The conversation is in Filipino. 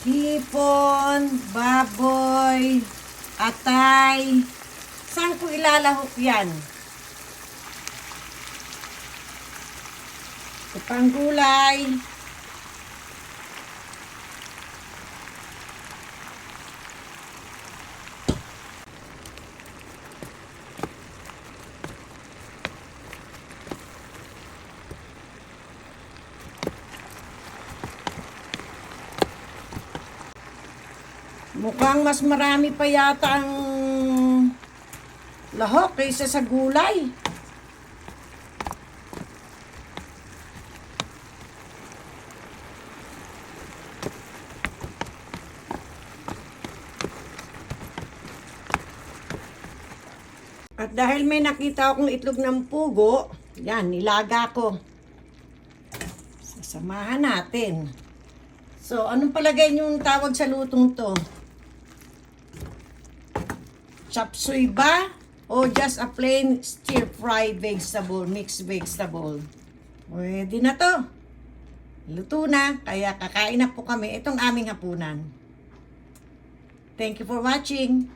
hipon, baboy, atay. Saan ko ilalahok yan? Ito pang gulay. Mukhang mas marami pa yata ang lahok kaysa sa gulay. At dahil may nakita akong itlog ng pugo, yan, nilaga ko. Sasamahan natin. So, anong palagay niyong tawag sa lutong to? Chop suey ba? O just a plain stir-fry vegetable, mixed vegetable? Pwede na to. Luto na, kaya kakain na po kami itong aming hapunan. Thank you for watching.